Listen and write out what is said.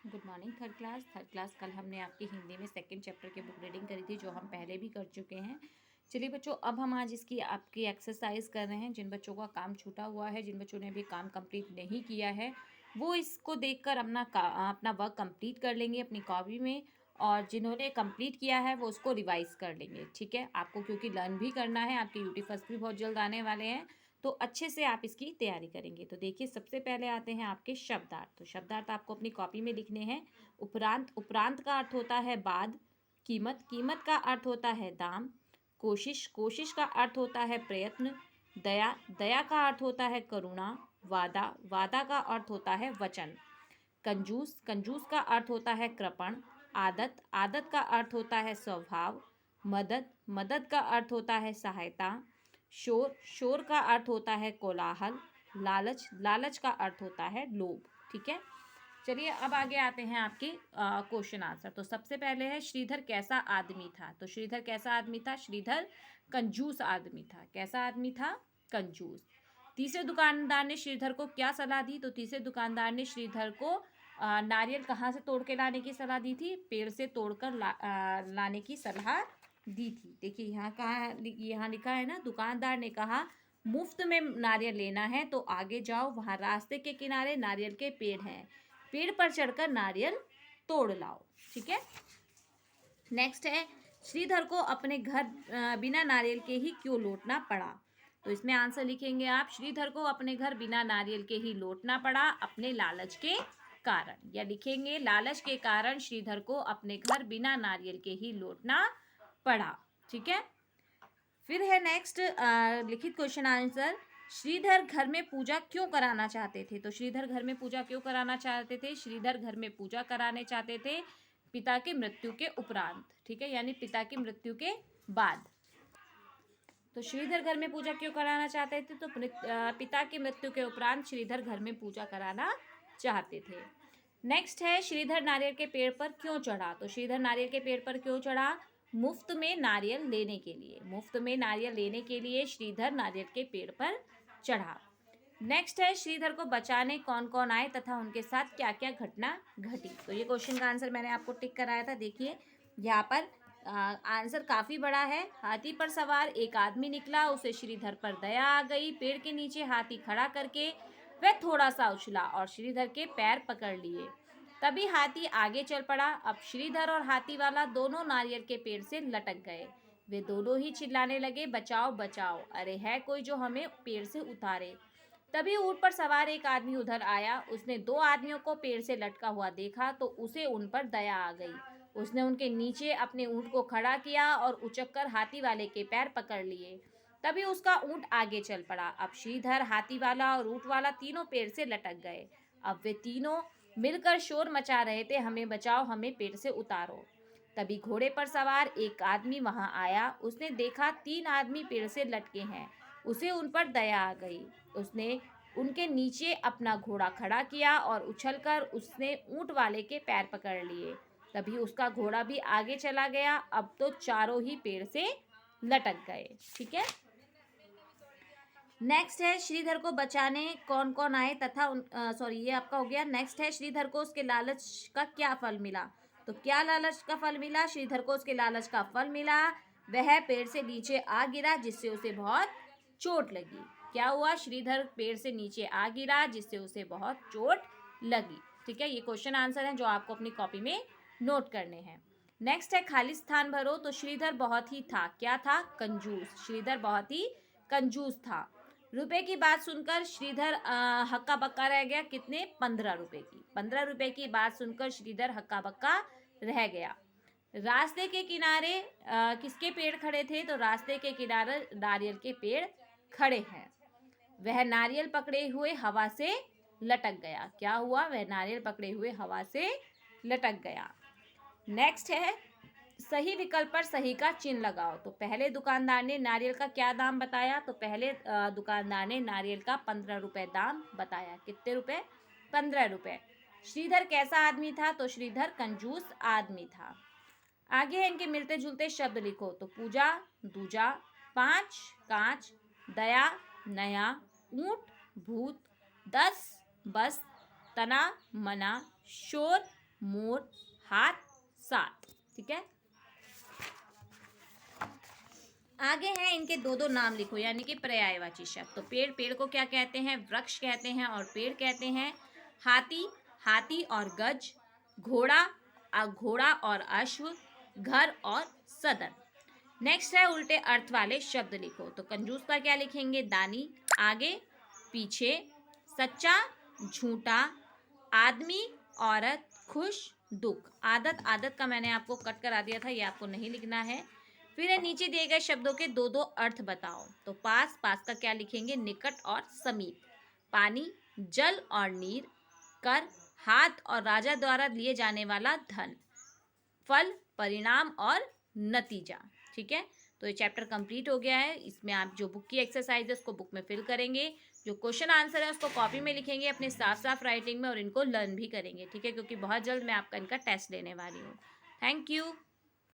Good morning third class कल हमने आपकी हिंदी में सेकंड चैप्टर की बुक रीडिंग करी थी, जो हम पहले भी कर चुके हैं। चलिए बच्चों, अब हम आज इसकी आपकी एक्सरसाइज कर रहे हैं। जिन बच्चों का काम छूटा हुआ है, जिन बच्चों ने अभी काम कंप्लीट नहीं किया है, वो इसको देखकर अपना वर्क कंप्लीट कर लेंगे अपनी कॉपी में, और जिन्होंने कंप्लीट किया है वो उसको रिवाइज कर लेंगे। ठीक है, आपको क्योंकि लर्न भी करना है, आपके यूटी फर्स्ट भी बहुत जल्द आने वाले हैं, तो अच्छे से आप इसकी तैयारी करेंगे। तो देखिए, सबसे पहले आते हैं आपके शब्दार्थ। तो शब्दार्थ आपको अपनी कॉपी में लिखने हैं। उपरांत, उपरांत का अर्थ होता है बाद। कीमत, कीमत का अर्थ होता है दाम। कोशिश, कोशिश का अर्थ होता है प्रयत्न। दया, दया का अर्थ होता है करुणा। वादा, वादा का अर्थ होता है वचन। कंजूस, कंजूस का अर्थ होता है कृपण। आदत, आदत का अर्थ होता है स्वभाव। मदद, मदद का अर्थ होता है सहायता। शोर, शोर का अर्थ होता है कोलाहल। लालच, लालच का अर्थ होता है लोभ। ठीक है, चलिए अब आगे आते हैं आपके क्वेश्चन आंसर। तो सबसे पहले है, श्रीधर कैसा आदमी था। तो श्रीधर कैसा आदमी था? श्रीधर कंजूस आदमी था। कैसा आदमी था? कंजूस। तीसरे दुकानदार ने श्रीधर को क्या सलाह दी? तो तीसरे दुकानदार ने श्रीधर को नारियल कहाँ से तोड़ के लाने की सलाह दी थी? पेड़ से तोड़कर लाने की सलाह दी थी। देखिए यहाँ कहाँ, यहाँ लिखा है ना, दुकानदार ने कहा मुफ्त में नारियल लेना है तो आगे जाओ, वहाँ रास्ते के किनारे नारियल के पेड़ हैं, पेड़ पर चढ़कर नारियल तोड़ लाओ। ठीक है, नेक्स्ट है, श्रीधर को अपने घर बिना नारियल के ही क्यों लौटना पड़ा? तो इसमें आंसर लिखेंगे आप, श्रीधर को अपने घर बिना नारियल के ही लौटना पड़ा अपने लालच के कारण। या लिखेंगे, लालच के कारण श्रीधर को अपने घर बिना नारियल के ही लौटना पड़ा। ठीक है, फिर है नेक्स्ट लिखित क्वेश्चन आंसर, श्रीधर घर में पूजा क्यों कराना चाहते थे? तो श्रीधर घर में पूजा क्यों कराना चाहते थे? श्रीधर घर में पूजा कराने चाहते थे पिता के मृत्यु के उपरांत। ठीक है, यानी पिता की मृत्यु के बाद। तो श्रीधर घर में पूजा क्यों कराना चाहते थे? तो पिता की मृत्यु के उपरांत श्रीधर घर में पूजा कराना चाहते थे। नेक्स्ट है, श्रीधर नारियल के पेड़ पर क्यों चढ़ा? तो श्रीधर नारियल के पेड़ पर क्यों चढ़ा? मुफ्त में नारियल लेने के लिए। मुफ्त में नारियल लेने के लिए श्रीधर नारियल के पेड़ पर चढ़ा। नेक्स्ट है, श्रीधर को बचाने कौन कौन आए तथा उनके साथ क्या क्या घटना घटी? तो ये क्वेश्चन का आंसर मैंने आपको टिक कराया था। देखिए यहाँ पर आंसर काफ़ी बड़ा है। हाथी पर सवार एक आदमी निकला, उसे श्रीधर पर दया आ गई। पेड़ के नीचे हाथी खड़ा करके वह थोड़ा सा उछला और श्रीधर के पैर पकड़ लिए, तभी हाथी आगे चल पड़ा। अब श्रीधर और हाथी वाला दोनों नारियल के पेड़ से लटक गए। वे दोनों ही चिल्लाने लगे, बचाओ बचाओ, अरे है कोई जो हमें पेड़ से उतारे। तभी ऊंट पर सवार एक आदमी उधर आया। उसने दो आदमियों को पेड़ से लटका हुआ देखा तो उसे उन पर दया आ गई। उसने उनके नीचे अपने ऊंट को खड़ा किया और उचककर हाथी वाले के पैर पकड़ लिए। तभी उसका ऊंट आगे चल पड़ा। अब श्रीधर, हाथी वाला और ऊंट वाला तीनों पेड़ से लटक गए। अब वे तीनों मिलकर शोर मचा रहे थे, हमें बचाओ, हमें पेड़ से उतारो। तभी घोड़े पर सवार एक आदमी वहां आया। उसने देखा तीन आदमी पेड़ से लटके हैं। उसे उन पर दया आ गई। उसने उनके नीचे अपना घोड़ा खड़ा किया और उछलकर उसने ऊंट वाले के पैर पकड़ लिए। तभी उसका घोड़ा भी आगे चला गया। अब तो चारों ही पेड़ से लटक गए। ठीक है, नेक्स्ट है, श्रीधर को बचाने कौन कौन आए तथा ये आपका हो गया। नेक्स्ट है, श्रीधर को उसके लालच का क्या फल मिला? तो क्या लालच का फल मिला? श्रीधर को उसके लालच का फल मिला, वह पेड़ से नीचे आ गिरा जिससे उसे बहुत चोट लगी। क्या हुआ? श्रीधर पेड़ से नीचे आ गिरा जिससे उसे बहुत चोट लगी। ठीक है, ये क्वेश्चन आंसर है जो आपको अपनी कॉपी में नोट करने हैं। नेक्स्ट है, खाली स्थान भरो। तो श्रीधर बहुत ही था, क्या था? कंजूस। श्रीधर बहुत ही कंजूस था। रुपए की बात सुनकर श्रीधर हक्का बक्का रह गया। कितने? 15 रुपए की। 15 रुपए की बात सुनकर श्रीधर हक्का बक्का रह गया। रास्ते के किनारे किसके पेड़ खड़े थे? तो रास्ते के किनारे नारियल के पेड़ खड़े हैं। वह नारियल पकड़े हुए हवा से लटक गया। क्या हुआ? वह नारियल पकड़े हुए हवा से लटक गया। नेक्स्ट है, सही विकल्प पर सही का चिन्ह लगाओ। तो पहले दुकानदार ने नारियल का क्या दाम बताया? तो पहले दुकानदार ने नारियल का 15 रुपए दाम बताया। कितने रुपए? 15 रुपए। श्रीधर कैसा आदमी था? तो श्रीधर कंजूस आदमी था। आगे है, इनके मिलते जुलते शब्द लिखो। तो पूजा, दूजा, 5 कांच, दया, नया, ऊंट, भूत, 10 बस, तना, मना, शोर, मोर, हाथ, साथ। ठीक है, आगे हैं इनके दो दो नाम लिखो, यानी कि पर्यायवाची शब्द। तो पेड़, पेड़ को क्या कहते हैं? वृक्ष कहते हैं और पेड़ कहते हैं। हाथी, हाथी और गज। घोड़ा, घोड़ा और अश्व। घर और सदन। नेक्स्ट है उल्टे अर्थ वाले शब्द लिखो। तो कंजूस का क्या लिखेंगे? दानी। आगे, पीछे, सच्चा, झूठा, आदमी, औरत, खुश, दुख। आदत, आदत का मैंने आपको कट करा दिया था, ये आपको नहीं लिखना है। फिर नीचे दिए गए शब्दों के दो दो अर्थ बताओ। तो पास, पास का क्या लिखेंगे? निकट और समीप। पानी, जल और नीर। कर, हाथ और राजा द्वारा लिए जाने वाला धन। फल, परिणाम और नतीजा। ठीक है, तो ये चैप्टर कंप्लीट हो गया है। इसमें आप जो बुक की एक्सरसाइज है उसको बुक में फिल करेंगे, जो क्वेश्चन आंसर है उसको कॉपी में लिखेंगे अपने साफ साफ राइटिंग में, और इनको लर्न भी करेंगे। ठीक है, क्योंकि बहुत जल्द मैं आपका इनका टेस्ट लेने वाली हूँ। Thank you.